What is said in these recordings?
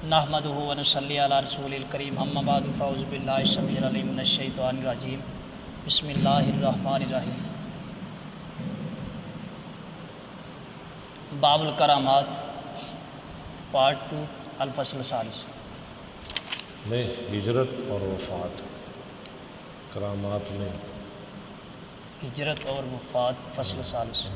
نحمدہ و نصلی علی رسول الکریم اما بعد فاعوذ باللہ السمیع العلیم من الشیطان الرجیم بسم اللہ الرحمن الرحیم باب الکرامات پارٹ 2 الفصل الثالث میں ہجرت اور وفات کرامات میں ہجرت اور وفات فصل الثالث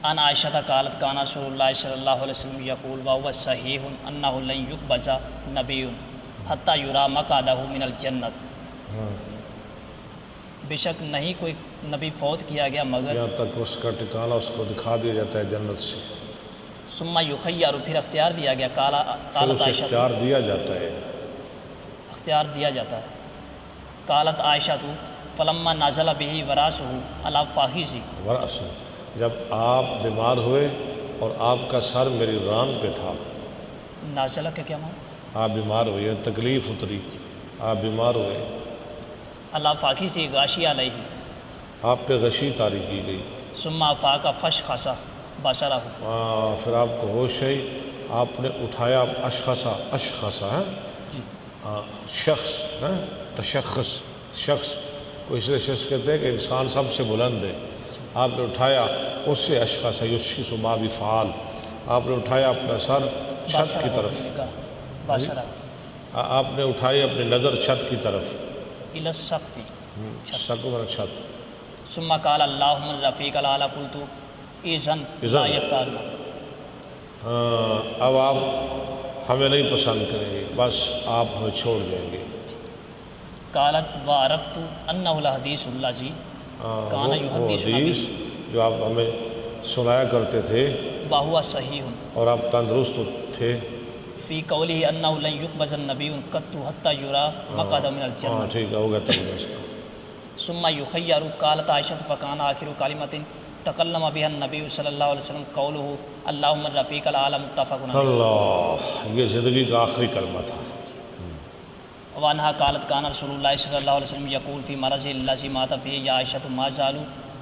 ان عائشہ قالت کان رسول اللہ صلی اللہ علیہ وسلم یقول وهو صحیح انہ لن یقبض نبی حتی یری مقعدہ من الجنت، بے شک نہیں کوئی نبی فوت کیا گیا مگر یہاں تک اس کا ٹھکانہ اس کو دکھا دیا جاتا ہے جنت سے، ثم یخیر پھر اختیار دیا گیا پھر قالت اسے عائشہ اختیار دیا جاتا ہے، اختیار دیا جاتا ہے قالت عائشہ فلما نازل به وراسہ علی فاحشہ ورأس جب آپ بیمار ہوئے اور آپ کا سر میری ران پہ تھا، نازلہ کا کیا معنی؟ آپ بیمار ہوئے، یہ تکلیف اتری، آپ بیمار ہوئے، اللہ فاقی سے غاشی علیہ آپ پہ غشی طاری کی گئی، ثم افاق فشخص بصرہ پھر آپ کو ہوش ہے، آپ نے اٹھایا اشخص ہے جی شخص ہے، تشخص شخص کو اس لیے شخص کہتے ہیں کہ انسان سب سے بلند ہے، آپ نے اٹھایا اس سے اشخاص یشخص ما بفعال، آپ نے اٹھایا اپنا سر چھت کی طرف، بصرہ آپ نے اٹھائی اپنی نظر چھت کی طرف، الی السقف سقف چھت، ثم قال اللهم الرفیق الاعلی قلت اذن لا یختارنا، اب آپ ہمیں نہیں پسند کریں گے، بس آپ ہمیں چھوڑ دیں گے، قالت وعرفت انہ الحدیث الذی کان وہ یحدث حدیث جو آپ ہمیں سنایا کرتے تھے وہو صحیح اور آپ تندرست تھے، فی قولہ انہ لن یقبض النبی قط حتی یری مقعدہ من الجنت، ٹھیک ہے ہو گیا ترجمہ اس کا، ثم یخیر قالت عائشہ فکان آخر کلمۃ تکلم بها النبی صلی اللہ علیہ وسلم قولہ اللہم الرفیق الاعلی متفق علیہ، اللہ یہ زندگی کا آخری کلمہ تھا، وعنہا قالت کان رسول اللہ صلی اللہ علیہ وسلم یقول فی مرض الذی مات فیہ یا عائشہ ما زال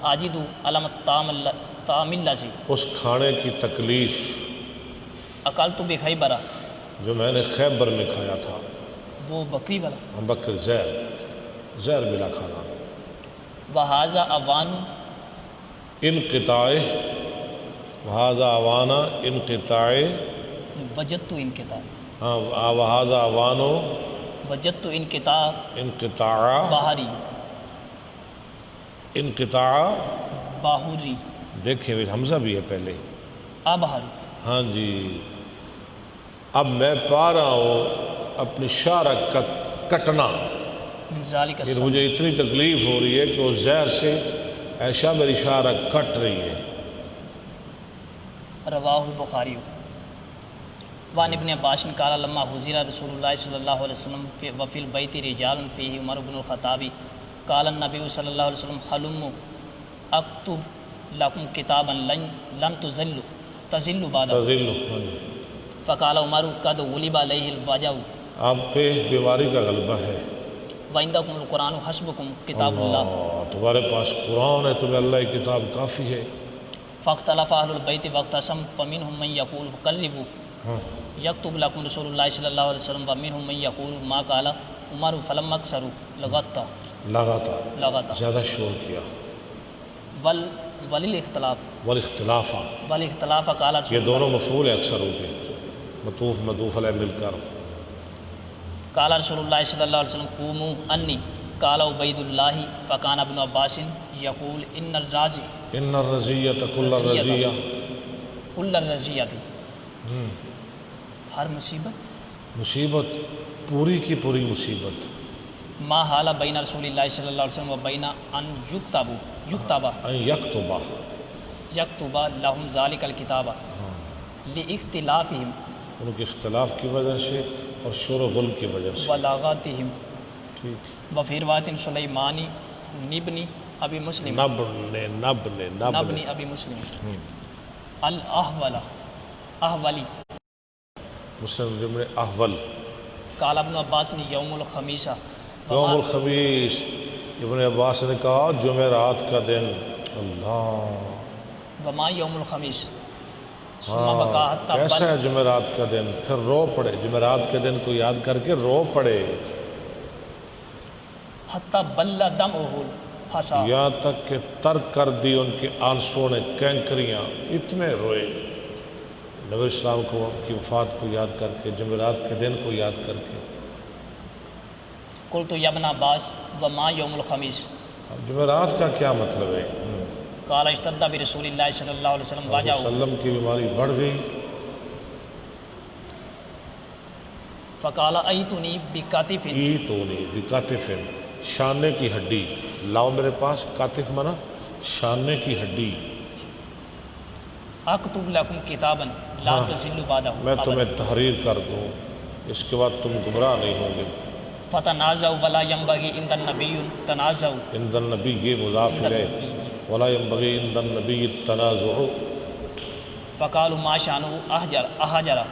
اجد علم الطعام الذی اس کھانے کی تکلیف اکلت بخیبر، جو میں نے خیبر میں کھایا تھا، وہ بکری والا، بکر زہر ملا کھانا، وہذا اوان انقطاع وہذا اوانا انقطاع وجدت انقطاع، وہذا اوانو وجدت انقطاع انقطاع باہری انقطاع باہری دیکھیں حمزہ بھی ہے پہلے، آبہری، ہاں جی، اب میں پا رہا ہوں اپنی شارک کا کٹنا، من ذالک پھر السم، مجھے اتنی تکلیف ہو رہی ہے کہ اس زہر سے ایسا میری شارک کٹ رہی ہے، رواہ البخاری، وعن ابن عباس قال لما حضر رسول اللہ صلی اللہ علیہ وسلم وفی البیت رجال فیہ عمر بن الخطاب قال النبی صلی اللہ علیہ وسلم حلم اکتب لکم کتابا لن تزلوا بعد، فقال عمر قد غلب علیہ الوجع آپ پہ بیماری کا غلبہ ہے، وعندکم القرآن حسبکم کتاب اللہ، تمہارے پاس قرآن ہے، تمہیں اللہ کی کتاب کافی ہے، فاختلف اہل البیت واختصم فمنهم من یقول قربوا یکتب لکم رسول اللہ صلی اللہ علیہ وسلم ومنهم من یقول ما قال عمر فلما اکثروا لغتا زیادہ شور کیا، والاختلاف قال یہ دونوں مفعول ہیں اکثر ہو کے، مطوف علیہ مل کر، قال رسول اللہ صلی اللہ علیہ وسلم قوموا انی قال عبید اللہ فکان ابن عباس یقول ان الرزیۃ کل الرزیہ، کل الرزیۃ، ہر مصیبت پوری کی پوری مصیبت، ما حال بین رسول اللہ صلی اللہ علیہ وسلم و بین ان یکتب لہم ذالک الکتاب لاختلافہم، ان کے اختلاف کی وجہ سے اور شور و غل کی وجہ سے، ولاغاتہم، ٹھیک، وفی روایت سلیمانی نبنی ابی مسلم نبنی ابی مسلم الاحولی مسلم جمع احول، قال ابن عباس نے یوم الخمیسہ، یوم الخمیس، ابن عباس نے کہا جمعرات کا دن، اللہ، وما یوم الخمیس، ثم بقى حتى کیسا ہے جمعرات کا دن؟ پھر رو پڑے، جمعرات کے دن کو یاد کر کے رو پڑے، حتى بل دمعه الحصى، یہاں تک کہ ترک کر دی ان کے آنسوؤں نے کینکریاں، اتنے روئے نبی اسلام کو کی وفات کو یاد کر کے، جمعرات کے دن کو یاد کر کے۔ قلت يا ابن عباس وما يوم الخميس؟ جمعرات کا کیا مطلب ہے؟ قال اشتد برسول الله صلی اللہ علیہ وسلم وجعه، وسلم کی بیماری بڑھ گئی، فقال ایتنی بکاتف، ایتونی بکاتف، شانے کی ہڈی لاؤ میرے پاس، کاتف منا شانے کی ہڈی، اکتب لکم کتابا لا تضلوا بعدہ، میں تمہیں تحریر کر دوں، اس کے بعد تم گمراہ نہیں ہوں گے۔ فتنازعوا ولا ينبغي عند النبي تنازعوا، عند النبی یہ مضاف ہے، ولا ينبغي عند النبی التنازع، فقالوا ما شانه احجر احجرہ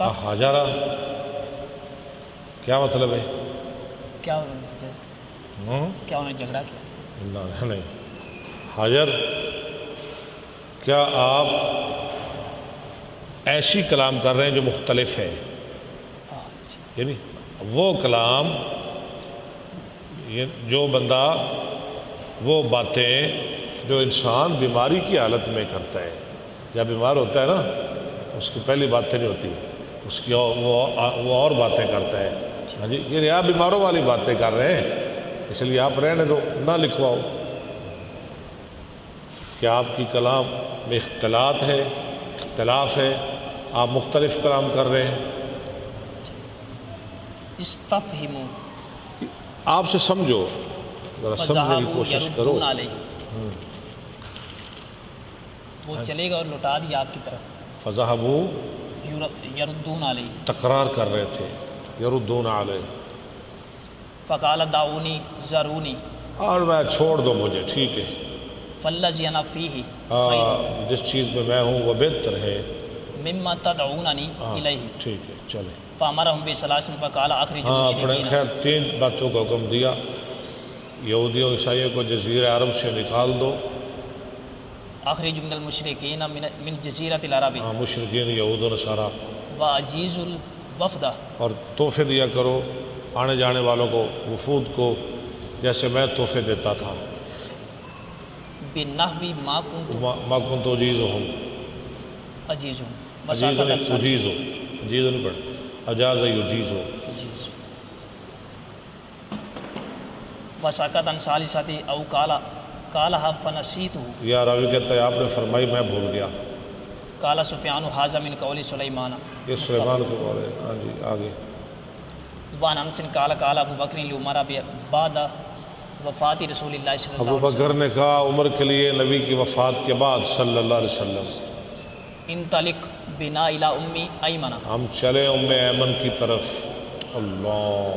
احجرہ کیا مطلب ہے؟ کیا انہوں نے جھگڑا کیا؟ نہیں، حجر کیا آپ ایسی کلام کر رہے ہیں جو مختلف ہے، یعنی وہ کلام جو بندہ وہ باتیں جو انسان بیماری کی حالت میں کرتا ہے، جب بیمار ہوتا ہے نا اس کی پہلی باتیں نہیں ہوتی، اس کی وہ اور باتیں کرتا ہے، ہاں جی، یہ آپ بیماروں والی باتیں کر رہے ہیں، اس لیے آپ رہنے دو، نہ لکھواؤ۔ کہ آپ کی کلام میں اختلاط ہے، اختلاف ہے، آپ مختلف کلام کر رہے ہیں، استفہموا، آپ سے سمجھو، ذرا سمجھنے کی کوشش کرو۔ یردون علیہ، وہ چلے گا اور لوٹا دیا آپ کی طرف، فذهبوا یردون علیہ، تکرار کر رہے تھے، یردون علیہ، فقال دعونی ذرونی، اور میں چھوڑ دو مجھے، ٹھیک ہے، فالذی انا فیہ خیر جس چیز میں میں ہوں وہ بہتر ہے، مما تدعوننی الیہ، ٹھیک ہے، چلیں۔ فامرهم بثلاث فقال اخرجوا اپنے المشرکین، خیر 3 باتوں کا حکم دیا، یہودیوں عیسائیوں کو جزیرہ عرب سے نکال دو، اخرجوا من المشرکین من جزیرۃ العرب، مشرکین یہود و نصارہ، واجیز الوفد، اور تحفے دیا کرو آنے جانے والوں کو، وفود کو، جیسے میں تحفے دیتا تھا، بنحو ما کنت ما کنت اجیزہم، عزیزہم، عزیز نہیں اجیز ہو، عزیز نہیں پڑھ، اجاز یجیز ہو، وسکت عن ثالثۃ او قالها فنسیتہ، یا راوی کہتا ہے آپ نے فرمائی میں بھول گیا، قال سفیان ھذا من قول سلیمان، یہ سلیمان کو بول رہے ہیں، ہاں جی آگے۔ وعن انس قال قال ابو بکر لعمر بعد وفات رسول اللہ صلی ابو اللہ علیہ بکر نے کہا عمر کے لیے نبی کی وفات کے بعد صلی اللہ علیہ وسلم، وسلم، انطلق بنا الی امی ایمن، ہم چلے ام ایمن کی طرف، اللہ،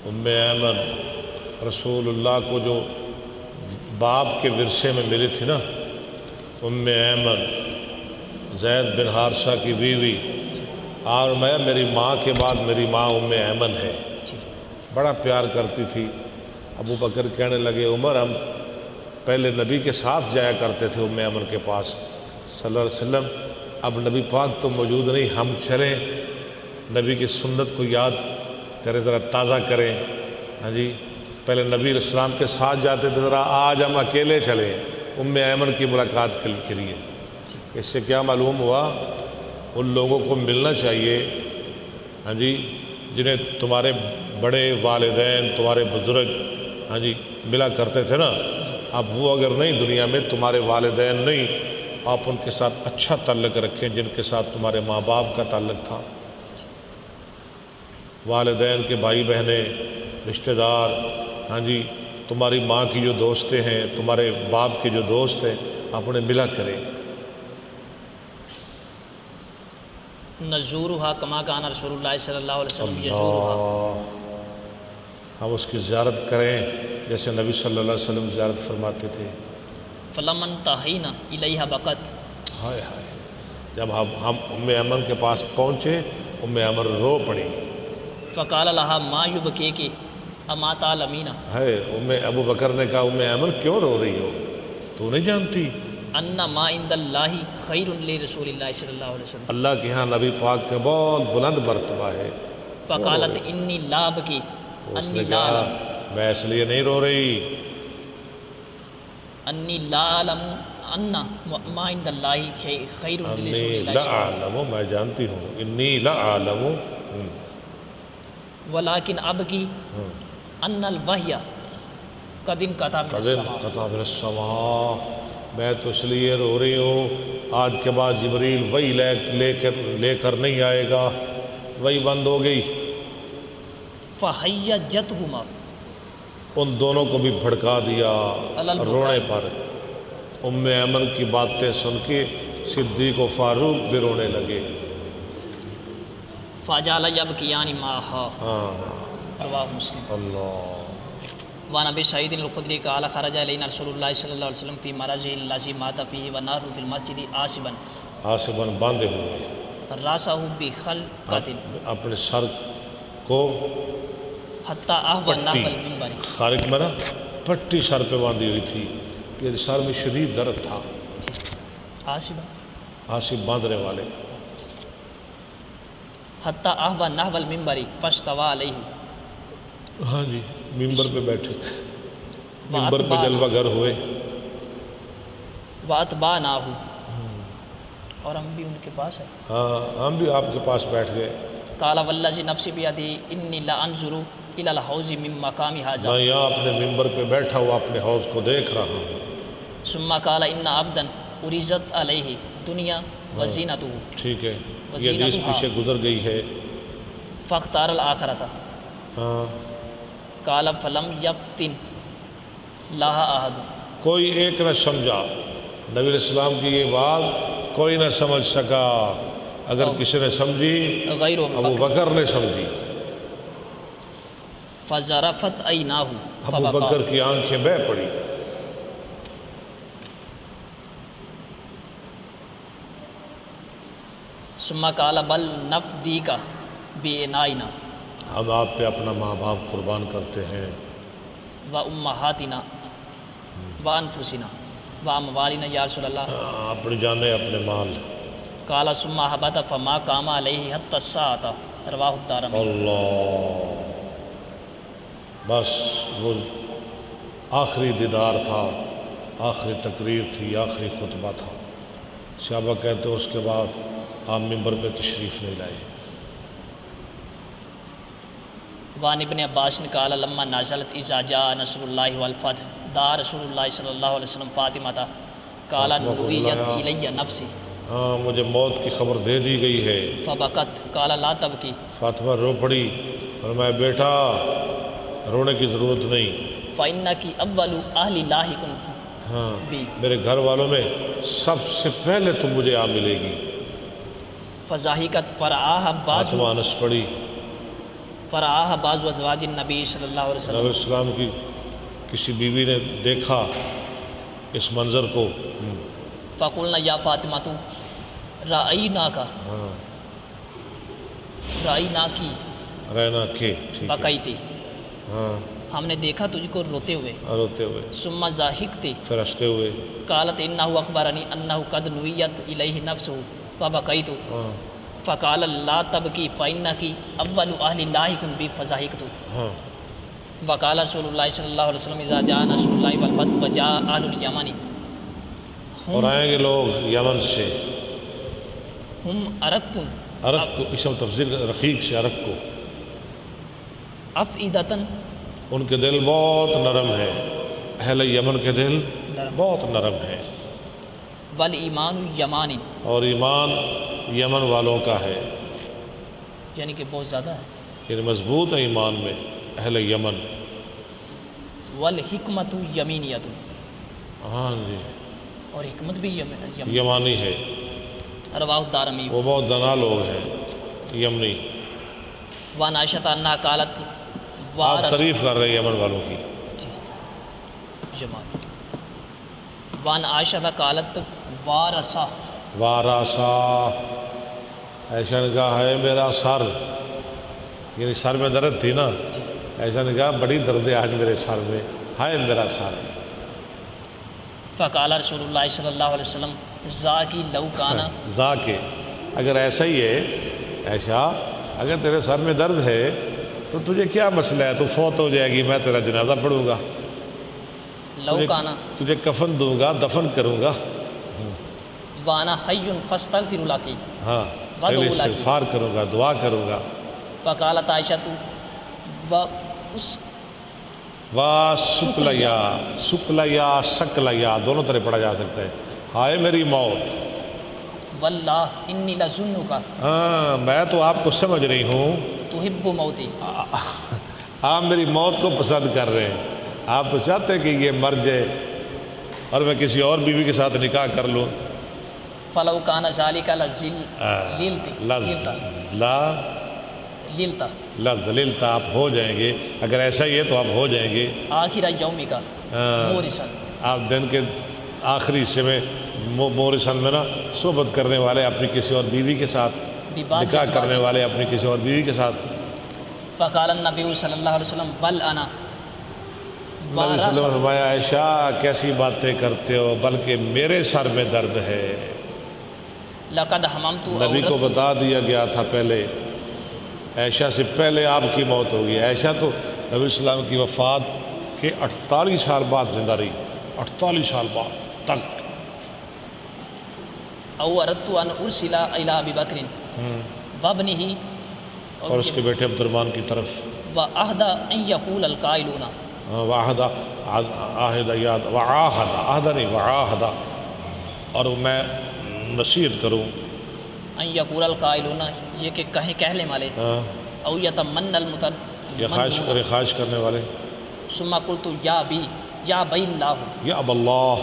ام ایمن رسول اللہ کو جو باپ کے ورثے میں ملی تھی نا، ام ایمن زید بن حارثہ کی بیوی، اور میں میری ماں کے بعد میری ماں ام ایمن ہے، بڑا پیار کرتی تھی۔ ابو بکر کہنے لگے عمر ہم پہلے نبی کے ساتھ جایا کرتے تھے ام ایمن کے پاس صلی اللہ علیہ وسلم، اب نبی پاک تو موجود نہیں، ہم چلیں نبی کی سنت کو یاد کریں، ذرا تازہ کریں، ہاں جی، پہلے نبی علیہ السلام کے ساتھ جاتے تھے، ذرا آج ہم اکیلے چلیں ام ایمن کی ملاقات کے لیے۔ اس سے کیا معلوم ہوا؟ ان لوگوں کو ملنا چاہیے، ہاں جی، جنہیں تمہارے بڑے والدین، تمہارے بزرگ، ہاں جی، ملا کرتے تھے نا، اب وہ اگر نہیں دنیا میں، تمہارے والدین نہیں، آپ ان کے ساتھ اچھا تعلق رکھیں جن کے ساتھ تمہارے ماں باپ کا تعلق تھا، والدین کے بھائی بہنیں، رشتہ دار، ہاں جی، تمہاری ماں کی جو دوستیں ہیں، تمہارے باپ کے جو دوست ہیں، آپ انہیں ملا کریں۔ نزورها کما کان رسول اللہ صلی اللہ علیہ وسلم یزورها، ہم اس کی زیارت کریں جیسے نبی صلی اللہ علیہ وسلم زیارت فرماتے تھے۔ فلما انتہینا الیہا بقت، ہائے ہائے، جب ہم ام ایمن کے پاس پہنچے ام ایمن رو پڑی، فقال لها ما یبکیک اما تعلمین، ہے ابو بکر نے کہا ام ایمن کیوں رو رہی ہو، تو نہیں جانتی ان ما عند اللہ خیر لرسول اللہ صلی اللہ علیہ وسلم اللہ کے ہاں نبی پاک کا بہت بلند مرتبہ ہے. فقالت انی لا ابکی اس انی نے لا کہا علم میں اس لیے نہیں رو رہی انی لا علم ان ما عند اللہ خیر لرسول انی اللہ صلی لا اللہ علیہ اعلم میں جانتی ہوں انی لا اعلم وسلم ولیکن ابکی ان الوحی قد انقطع من قدر السماء قطع من السماء میں تو اس لیے رو رہی ہوں آج کے بعد جبریل وہی لے کر نہیں آئے گا وہی بند ہو گئی. فحیجتہما ان دونوں کو بھی بھڑکا دیا البکاء رونے پر. ام ایمن کی باتیں سن کے صدیق و فاروق بھی رونے لگے. فجعل یبکیان معہا ہاں رواہ مسلم. اللہ. وعن ابی سعید الخدری قال خرج علینا رسول اللہ صلی اللہ علیہ وسلم فی مرضه الذی مات فیہ ونحن فی المسجد آصبا آصباً باندھے ہوئے راسہ بخلقۃ اپنے سر کو حتی احوى نحو المنبر خارج میں نا پٹی سر پہ باندھی ہوئی تھی کہ سر میں شدید درد تھا. آصبا آصب باندھنے والے. حتی احوى نحو المنبر فاستوى علیہ ہاں جی ممبر پہ بیٹھے ممبر پہ جلوہ گر ہوئے. واتبعناہ اور ہم بھی ان کے پاس ہیں. ہاں ہم بھی آپ کے پاس بیٹھ گئے. قال والذی نفسی بیدی انی لانظر الی الحوض من مقام ھذا میں یہاں اپنے ممبر پہ بیٹھا ہوا اپنے حوض کو دیکھ رہا ہوں. ثم قال ان عبدا اریزت علیہ دنیا وزینتہ ٹھیک ہے یہ حدیث پیچھے گزر گئی ہے. فاختار الآخرۃ ہاں قال فلم یفتن لہا احد کوئی ایک نہ سمجھا نبی علیہ السلام کی یہ بات کوئی نہ سمجھ سکا. اگر کسی نے سمجھی غیر ابو بکر نے سمجھی. فظرفت عیناہ ابو بکر کی آنکھیں بہہ پڑی. ثم قال بل نفدیک بعنائنا ہم آپ پہ اپنا ماں باپ قربان کرتے ہیں وامہاتنا وانفسنا واموالنا یا رسول اللہ. اپنی جانیں اپنے مال. قال ثم هبط فما قام علیہ حتی الساعة رواہ الدارمی. اللہ بس وہ آخری دیدار تھا آخری تقریر تھی آخری خطبہ تھا. صحابہ کہتے ہیں اس کے بعد آپ ممبر پہ تشریف نہیں لائے. وعن ابن عباس قال لما نزلت اذا جاء نصر اللہ والفتح دعا رسول اللہ صلی اللہ علیہ وسلم فاطمہ قال نبویت الی نفسی ہاں مجھے موت کی خبر دے دی گئی ہے. فبکت قال لا تبکی فاطمہ رو پڑی فرمایا بیٹا رونے کی ضرورت نہیں. فإنک اول اہل لاحق ہاں بی میرے گھر والوں میں سب سے پہلے تم مجھے آ ملے گی. فضاحکت فرآہ بعض فاطمہ انس پڑی. فرآہ بعض ازواج النبی صلی اللہ علیہ نبی وسلم علیہ السلام کی کسی بیوی نے دیکھا اس منظر کو. فقلنا یا فاطمہ تو رأیناک ہاں رأیناکی رہنا کے ٹھیک ہے. بقیتی ہاں ہم نے دیکھا تجھ کو روتے ہوئے. روتے ہوئے ثم ضاحکتی پھر ہنستے ہوئے. قالت انہ اخبرنی انہ قد نویت الیہ نفسہ فبقیت ہاں فقال لا تبکی فإنک اول اہل لاحق بی فضاحکت. ہاں وقال رسول اللہ صلی اللہ علیہ وسلم اذا جاء نصر اللہ والفتح وجاء اہل الیمن اور آئیں گے لوگ یمن سے. ہم ارکم عرق کو اسم تفضیل رقیق سے عرق کو. افئدتن ان کے دل بہت نرم ہے. اہل یمن کے دل بہت نرم ہے والایمان یمانی اور ایمان یمن والوں کا ہے یعنی کہ بہت زیادہ ہے. یعنی مضبوط ہے ایمان میں اہل یمن. والحکمت یمینیت ہاں جی اور حکمت بھی یمانی ہے. رواہ الدارمی. وہ بہت دنا لوگ ہیں یمنی. وعن عائشہ انہا قالت آپ تعریف کر رہے ہیں یمن والوں کی. جماعت. وعن عائشہ قالت وارثہ وارثہ ایسا نے کہا ہے میرا سر یعنی سر میں درد تھی نا. ایسا نے کہا بڑی درد ہے آج میرے سر میں ہائے میرا سر. فقال رسول اللہ صلی اللہ علیہ وسلم ذاکی لو کانا ذا کے اگر ایسا ہی ہے ایسا اگر تیرے سر میں درد ہے تو تجھے کیا مسئلہ ہے، تو فوت ہو جائے گی، میں تیرا جنازہ پڑھوں گا، لو کانا تجھے کفن دوں گا، دفن کروں گا، وانا حی فاستغفر لکی ہاں ودعو پہلے لکی استغفار کروں گا، دعا کروں گا۔ فقالت عائشہ و اس وا سکلیا سکلیا سکلیا دونوں طرح پڑھا جا سکتا ہے، ہائے میری موت، واللہ انی لظنک ہاں میں تو آپ کو سمجھ رہی ہوں تحب موتی، آپ میری موت کو پسند کر رہے ہیں، آپ تو چاہتے ہیں کہ یہ مر جائے اور میں کسی اور بیوی کے ساتھ نکاح کر لوں۔ فلو کان ذالک لیلتا لذللتا آپ ہو جائیں گے، اگر ایسا ہی ہے تو آپ ہو جائیں گے آخر یومک مورثا، آپ دن کے آخری حصے میں مورثن میں نا صحبت کرنے والے اپنی کسی اور بیوی کے ساتھ، نکاح کرنے والے اپنی کسی اور بیوی کے ساتھ۔ فقال النبی صلی اللہ علیہ وسلم بل انا نبی صلی اللہ علیہ وسلم نے فرمایا عائشہ کیسی باتیں کرتے ہو، بلکہ میرے سر میں درد ہے۔ لقد حممت نبی کو بتا دیا گیا تھا پہلے، عائشہ سے پہلے آپ کی موت ہوگی۔ عائشہ تو نبی صلی اللہ علیہ وسلم کی وفات کے 48 سال بعد زندہ رہی، 48 سال بعد تک۔ او اردت ان ارسل الی ابی بکر وابنہ اور اس کے بیٹے عبد الرحمن کی طرف وعہد ان یقول القائلون، وعہد یاد وعاہد عہد نہیں وعاہد، اور میں نصیحت کروں ان یقول القائلون یہ کہ کہنے والے، او یتمنى یا خواہش کرنے والے، ثم قلت یا بی اللہ یا اب اللہ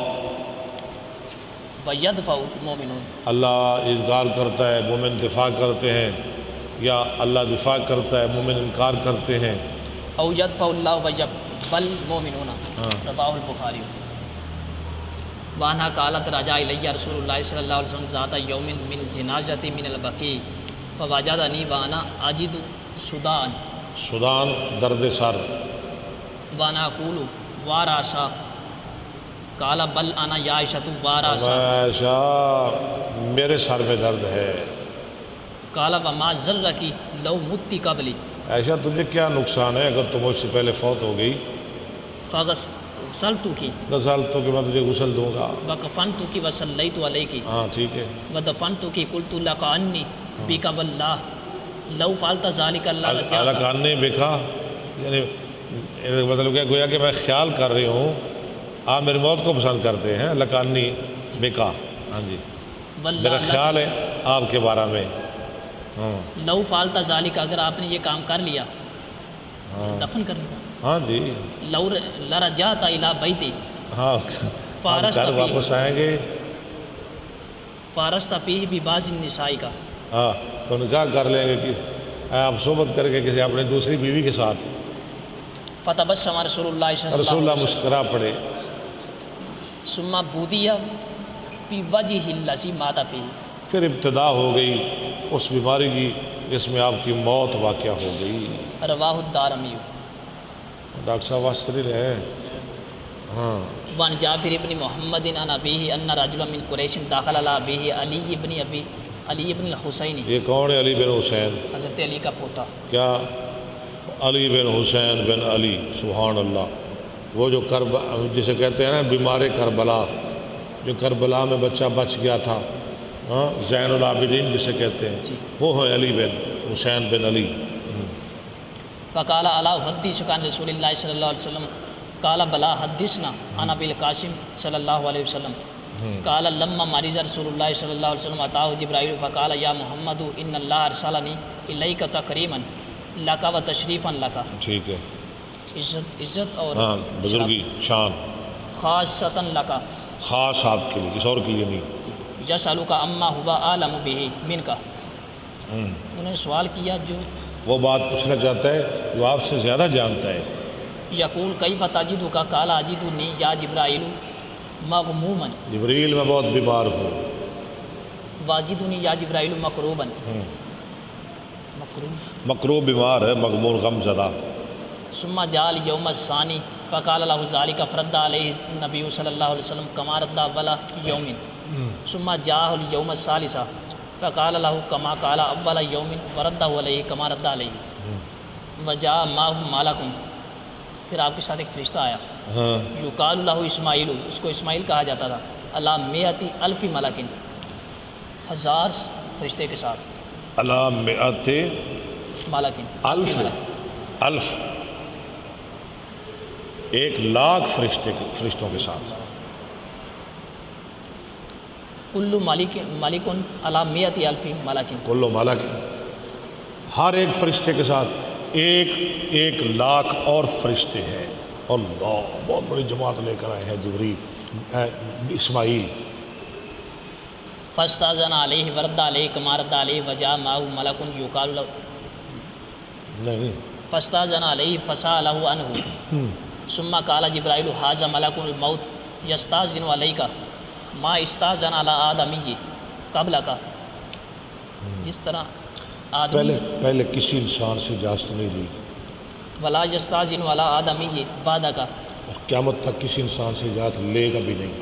ویدفع المؤمنون، اللہ انکار کرتا ہے مومن دفاع کرتے ہیں، یا اللہ دفاع کرتا ہے مومن انکار کرتے ہیں۔ او یدفع اللہ ویقبل المؤمنون، رواه البخاری۔ وعنہا قالت رجع الی رسول اللہ صلی اللہ علیہ وسلم ذات یوم من جنازتی من البقیع فوجدنی وانا اجد سودان سودان درد سر، وانا اقول واراسا، قال بل انا یا عائشہ واراسا، عائشہ میرے سر میں درد ہے۔ قال وما ذرکی لو متی قبلی، عائشہ تجھے کیا نقصان ہے اگر تم مجھ سے پہلے فوت ہو گئی؟ فغسلتک 10 سال تو کہ میں تجھے غسل دوں گا، وکفنتک وصلیت علیک ہاں ٹھیک ہے، ودفنتک قلت لک انی بک واللہ لو فعلت ذلک اللہ اللہ رجعک، کان نے بکا، یعنی مطلب کیا گویا کہ میں خیال کر رہی ہوں آپ میری موت کو پسند کرتے ہیں، لکانی بکا، ہاں جی میرا خیال ہے آپ کے بارے میں، ہاں لو فعلت ذلک اگر آپ نے یہ کام کر لیا دفن کر لیا، ہاں جی لو لرجعت الی بیتی ہاں ہم گھر واپس آئیں گے، فارست فیہ ببعض النساء کا، ہاں تو نکاح کر لیں گے کہ آپ صحبت کر کے کسی اپنے دوسری بیوی کے ساتھ۔ فتبسم رسول اللہ صلی اللہ رسول علیہ اللہ وسلم مسکرا پڑے، ثم بودی فی وجہ الذی مات فیہ، پھر ابتدا ہو گئی اس بیماری کی جس میں آپ کی موت واقع ہو گئی۔ رواہ الدارمی۔ ڈاکٹر صاحب واسطے رہے، ہاں وان جابر ابن محمد عن ابیہ ان رجلا من قریش داخل علی ابیہ علی ابن الحسین، یہ کون ہے؟ علی بن حسین، حضرت علی کا پوتا، کیا علی بن حسین بن علی، سبحان اللہ، وہ جو جسے کہتے ہیں نا بیمار کربلا، جو کربلا میں بچہ بچ گیا تھا، ہاں زین العابدین جسے کہتے ہیں، وہ ہیں علی بن حسین بن علی۔ فقال الا احدثک عن رسول اللہ صلی اللہ علیہ وسلم، قال بلا حدثنا عن ابی القاسم صلی اللہ علیہ وسلم، قال لما مرض رسول اللہ صلی اللہ علیہ وسلم اتاه جبرائیل فقال یا محمد ان اللہ ارسلنی الیک تکریما لک و تشریفا لک، ٹھیک ہے، عزت اور ہاں بزرگی شان خاصتا لک، خاص آپ کے لیے، کسی اور کے لیے نہیں۔ یسألک اما هو اعلم به منک، انہوں نے سوال کیا جو وہ بات پوچھنا چاہتا ہے جو آپ سے زیادہ جانتا ہے۔ یقول کیف تجدک، قال اجدنی یا جبرائیل مغموما، جبریل میں بہت بیمار ہوں، واجدنی یا جبرائیل مکروبا، مکروب بیمار ہے، مغمور غم زدہ۔ ثم جاء اليوم الثانی فقال له ذلك فرد عليه النبي صلى الله عليه وسلم كما رد أول يوم ثم جاءه اليوم الثالث فقال له كما قال أول يوم ورده عليه كما رد عليه وجاء معه ملك، پھر آپ کے ساتھ ایک فرشتہ آیا، ہاں یقال له اسماعیل، اس کو اسماعیل کہا جاتا تھا، علی مئۃ الف ملک، 1000 فرشتے کے ساتھ، علی مئۃ ملک، الف، الف 1,00,000 فرشتوں کے ساتھ، کل ملک علی مئۃ الف ملک، کل ملک، ہر ایک فرشتے کے ساتھ 1,00,000 اور فرشتے ہیں۔ اللہ، بہت بڑی جماعت لے کر آئے ہیں جبریل اسماعیل۔ فاستأذن علیہ ورد علیہ کما رد علیہ وجاء معه ملک یقال له، نہیں فاستأذن علیہ فسأله عنه ثم قال جبرائیل هذا ملک الموت یستأذن علیک ما استأذن علی آدمی قبلک، جس طرح آدمی پہلے کسی انسان سے اجازت نہیں لی، ولا یستأذن علی آدمی بعدک، اور قیامت تک کسی انسان سے اجازت لے گا بھی نہیں۔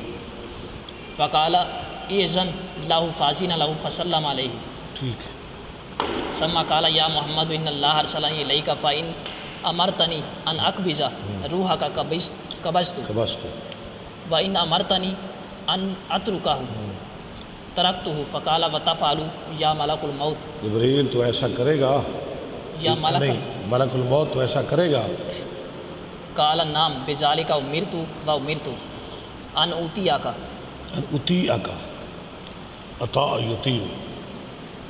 فقال اذن له فاذن له فسلم علیہ، ٹھیک ہے، ثم قال یا محمد ان اللہ ارسلنی الیک فإن امرتنی ان اقبض روحک قبضت بس تو وإن امرتنی ان اترکہ ترکتہ، فقال وتفعل یا ملک الموت، جبریل تو ایسا کرے گا یا ملک، نہیں، ملک الموت تو ایسا کرے گا؟ قال نام بذالک امرت و امرت ان اوتیک، اطیعک، عطا یطیع،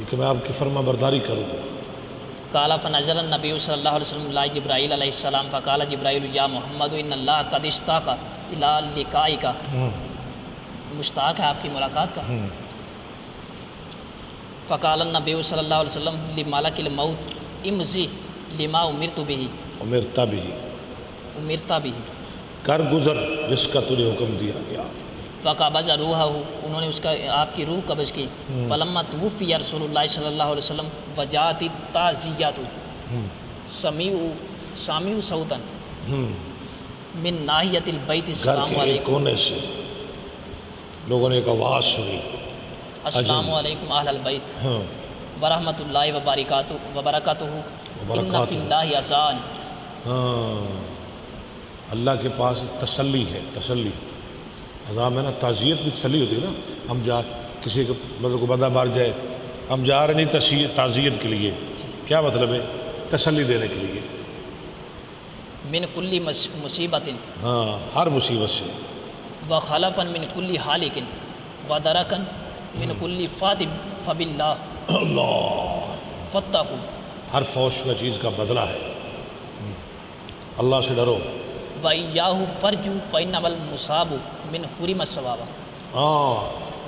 کہ میں آپ کی فرما برداری کروں۔ قال فنظر النبی صلی اللہ علیہ وسلم لا جبرائیل علیہ السلام فقال جبرائیل یا محمد ان اللہ قد اشتاق الی لقائک، مشتاق ہے آپ کی ملاقات کا۔ فقال النبی صلی اللہ علیہ وسلم لملک الموت امضی لما امرت به، امرتا بھی، امرت به، کر گزر جس کا تجھے حکم دیا گیا۔ فقبض روحہ، انہوں نے اس کا آپ کی روح قبض کی۔ فلما توفی رسول اللہ صلی اللہ علیہ وسلم وجاءت التعزیۃ سامعوا صوتا من ناحیۃ البیت گھر السلام کے ایک علیکم، کونے سے لوگوں نے ایک آواز سنی، السلام علیکم اہل البیت ہاں ورحمۃ اللہ وبرکاتہ ان فی اللہ اذان، ہاں، اللہ کے پاس تسلی ہے، تسلی، عذاب ہے نا، تعزیت بھی تسلی ہوتی ہے نا، ہم جا کسی کو مطلب کو بندہ مار جائے، ہم جا رہے نہیں تعزیت کے لیے، کیا مطلب ہے؟ تسلی دینے کے لیے، من کل مصیبت ہاں، ہر مصیبت سے، وخلفا من کل حالک ودرکا من کل فاتب فباللہ اللہ، فاتقوا، ہر فوش کا چیز کا بدلہ ہے، اللہ سے ڈرو۔ وَإِيَّاهُ فَرْجُوا فَإِنَّمَا الْمُصَابُ مِنْ حُرِمَ الثَّوَابَ، ہاں،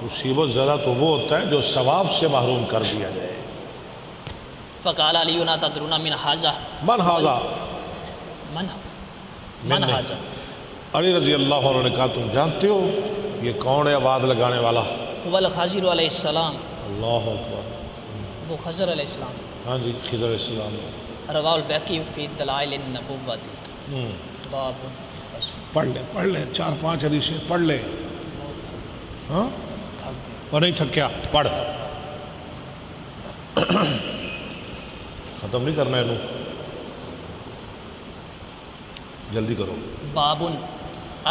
مصیبت زیادہ تو وہ ہوتا ہے جو ثواب سے محروم کر دیا جائے۔ فقال علی تدرون من هذا، من ھذا، من هذا، علی رضی اللہ عنہ نے کہا تم جانتے ہو یہ کون ہے آواز لگانے والا؟ هو الخضر علیہ السلام، اللہ اکبر، وہ خضر علیہ السلام، ہاں جی، خضر علیہ السلام، رواہ البیہقی فی دلائل النبوۃ، باب، پڑھ لیں 4-5 حدیثیں پڑھ لیں، ہاں، اور نہیں تھکیا پڑھ، ختم نہیں کرنا ہے انہوں، جلدی کرو۔ باب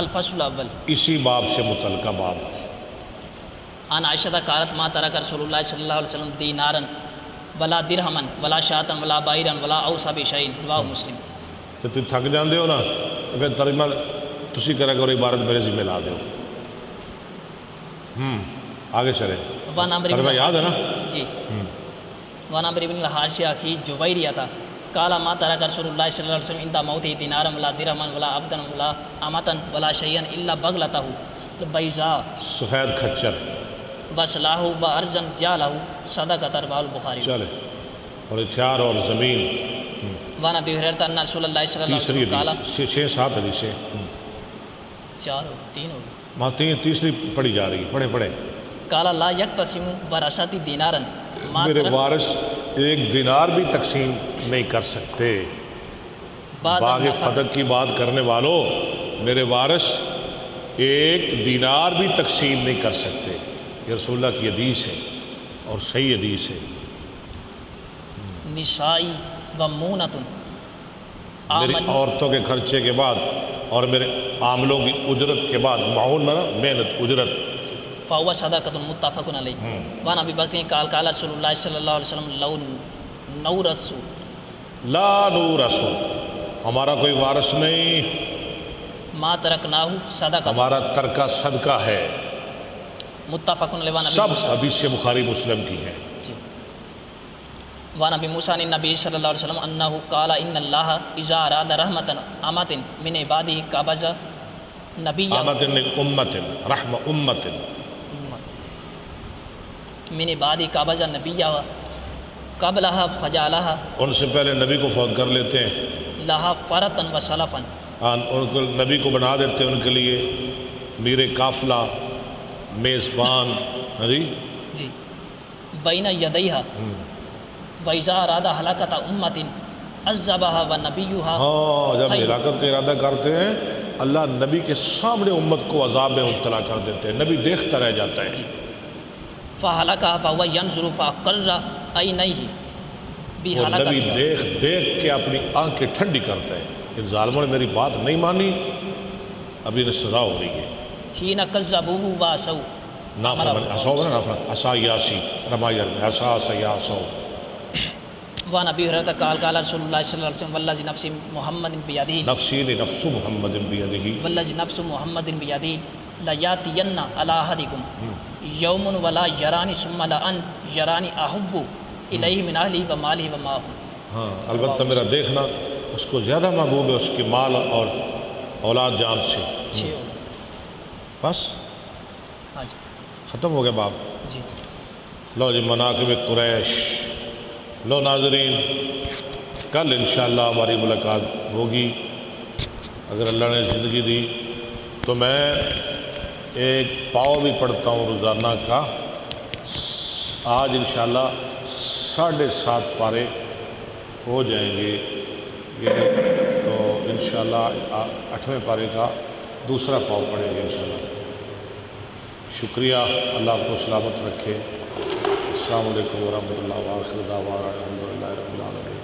الفصل الاول، اسی باب سے متعلقہ باب، عن عائشہ قالت ما ترک رسول اللہ صلی اللہ علیہ وسلم دینارا ولا درہما ولا شاتا ولا بعیرا ولا اوصى بشیء، رواه مسلم۔ تو تم تھک جاندے ہو نا تو پھر ترجمہ تسی کرا کرو، عبارت میرے ذمہ لا دو، آگے چلے، ترجمہ یاد ہے نا؟ جی، وعن عمرو بن الحارث اخی جویریہ قال ما ترک رسول اللہ صلی اللہ علیہ وسلم عند موته دینارا ولا درہما ولا عبدا ولا امتا ولا شیئا الا بغلته البیضاء سفید کھچر، وصلاح وارضا جعله صدقۃ، رواه البخاری۔ چلے، اور ہتھیار اور زمین، وعن ابی ہریرہ ان رسول اللہ صلی اللہ علیہ تیسری وسلم قال، حدیث، 6-7 حدیثیں، 4 3 ہو گئی، وہاں تیسری پڑھی جا رہی ہے، پڑھے قال لا یقتسم ورثتی دینارا، میرے وارث 1 دینار بھی تقسیم نہیں کر سکتے، بعد باغ النفق فدق کی بات کرنے والوں، میرے وارث ایک دینار بھی تقسیم نہیں کر سکتے. یہ رسول اللہ کی حدیث ہے اور صحیح حدیث ہے. نسائی و مونت میری عورتوں کے خرچے کے بعد اور میرے عاملوں کی اجرت کے بعد، معاون میں محنت اجرت. فهو صدقۃ متفق علیہ. وعن ابی بکر قال قال رسول اللہ صلی اللہ علیہ وسلم لو نورث لا نورث، ہمارا کوئی وارث نہیں، ما ترکناہ صدقۃ. ہمارا ترکہ صدقہ ہے. متفق علیہ. وعن ابی سب موسیٰ حدیث بخاری مسلم کی ہے. وعن ابی موسیٰ النبی صلی اللہ علیہ وسلم انہ قال ان اللہ اذا اراد رحمۃ امۃ من عبادہ قبض نبی امت امت رحم امت، من عبادہ قبض نبی قبلہ فجعلہ ان سے پہلے نبی کو فوت کر لیتے ہیں، لہا فرطا و سلفا. ان کو نبی کو بنا دیتے ہیں ان کے لیے میر قافلہ، میزبان. جی جی بین یدیہا وَإِذَا أَرَادَ هَلَكَةَ أُمَّةٍ عَذَّبَهَا وَنَبِيُّهَا. ہاں، جب ہلاکت کا ارادہ کرتے ہیں اللہ نبی کے سامنے امت کو عذاب میں مبتلا کر دیتے ہیں، نبی دیکھتا رہ جاتا ہے. فَهَلَكَهَا فَهُوَ يَنْظُرُ فَأَقَرَّ عَيْنَيْهِ وہ نبی بِهَلَكَتِهَا. دیکھ دیکھ کے اپنی آنکھیں ٹھنڈی کرتا ہے. ان ظالموں نے میری بات نہیں مانی، ابھی انہیں سزا ہو رہی ہے. حِينَ كَذَّبُوهُ وَعَصَوْا. نافرمانی عصا ہوگا نا، نافرمانی عصا یاسی رمایر میں عصا سیاسو. وعن ابی ہریرہ قال قال رسول اللہ صلی اللہ علیہ وسلم والذی نفس محمد بیدہ نفسی نفس محمد بیدہ والذی نفس محمد بیدہ لیاتین علی احدکم یوم ولا یرانی ثم لان یرانی احب الیہ من اہلی و مالی و ماہ. ہاں، البتہ میرا دیکھنا اس کو زیادہ محبوب ہے اس کے مال اور اولاد جان سے. بس ہاں جی ختم ہو گیا باب. جی لو جی مناقب قریش. لو ناظرین، کل انشاءاللہ ہماری ملاقات ہوگی اگر اللہ نے زندگی دی تو. میں ایک پاؤ بھی پڑھتا ہوں روزانہ کا. آج انشاءاللہ 7:30 پارے ہو جائیں گے تو انشاءاللہ 8ویں پارے کا دوسرا پاؤ پڑھیں گے انشاءاللہ. شکریہ، اللہ آپ کو سلامت رکھے. السلام علیکم ورحمۃ اللہ وبرکاتہ. الحمد للہ رب العالمین.